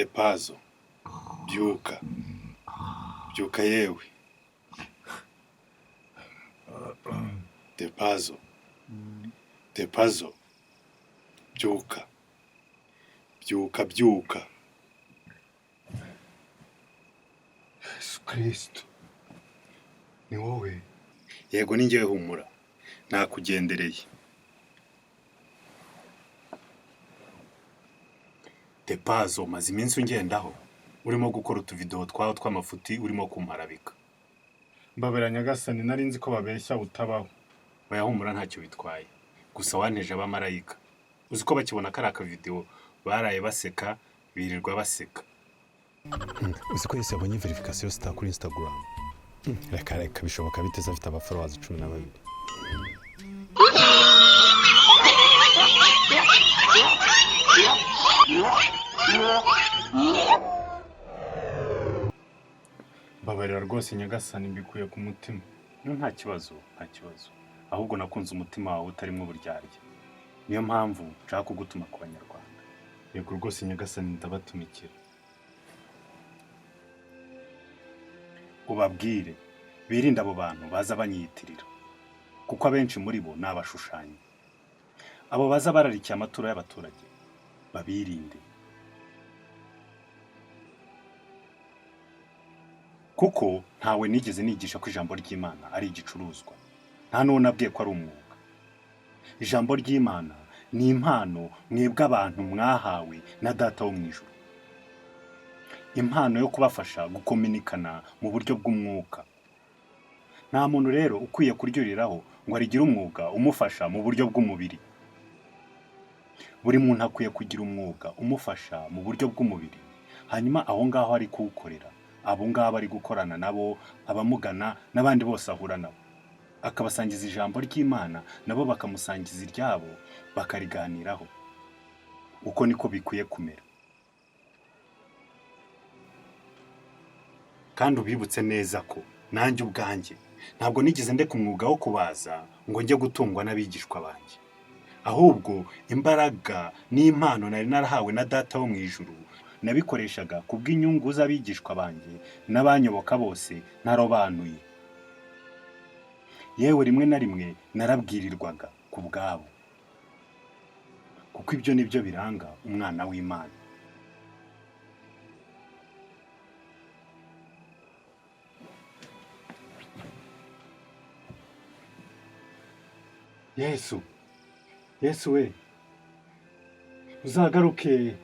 Tepazo, byuka, byuka yewe. Tepazo, Tepazo, byuka, byuka, byuka. Yesu Kristo, ni wowe? Yego ni njyewe, humura, nakugendereye. Tepazo, maze iminsi ungendaho urimo gukora utuvidewo twawe tw'amafuti, urimo kumparabika. Mbabera Nyagasani, nari nzi ko babeshya utabaho. Oya humura, ntacyo bitwaye, gusa wanteje abamarayika. Uzi ko bakibona kari akavidewo baraye baseka, birirwa baseka. Uzi ko Yesu yabonye verification star kuri Instagram? Reka bishoboka biteze afite abafollowers 12. Mbabarira rwose Nyagasani, mbikuye ku mutima. Nta kibazo, nta kibazo. Ahubwo nakunze umutima wawe utarimo uburyarya. Niyo mpamvu nshaka kugutuma ku Banyarwanda. Yego rwose Nyagasani, ndabatumikira. Ubabwire birinde abo bantu baza banyiyitirira, kuko abenshi muri bo ni abashushanyi. Abo baza bararikiye amaturo y'abaturage babirinde, kuko ntawe nigeze nigisha ko ijambo ry'Imana ari igicuruzwa, nta n'uwo nabwiye ko ari umwuga. Ijambo ry'Imana ni impano mwebwe abantu mwahawe na Data wo mu ijuru, impano yo kubafasha gukominikana mu buryo bw'umwuka. Nta muntu rero ukwiye kuryuriraho ngo arigire umwuga umufasha mu buryo bw'umubiri. Buri muntu akwiye kugira umwuga umufasha mu buryo bw'umubiri, hanyuma aho ngaho ari kuwukorera abo ngabo ari gukorana nabo, abamugana n'abandi bose ahura nabo, akabasangiza ijambo ry'Imana, nabo bakamusangiza iryabo, bakariganiraho. Uko niko bikwiye kumera. Kandi ubibutse neza ko nanjye ubwanjye ntabwo nigeze ndeka umwuga wo kubaza ngo njye gutungwa n'abigishwa banjye, ahubwo imbaraga n'impano nari narahawe na Data wo mu ijuru nabikoreshaga kubw'inyungu z'abigishwa banjye n'abanyoboka bose ntarobanuye. Yewe rimwe na rimwe narabwirirwaga ku bwabo, kuko ibyo nibyo biranga umwana w'Imana. Yesu we, uzagaruke.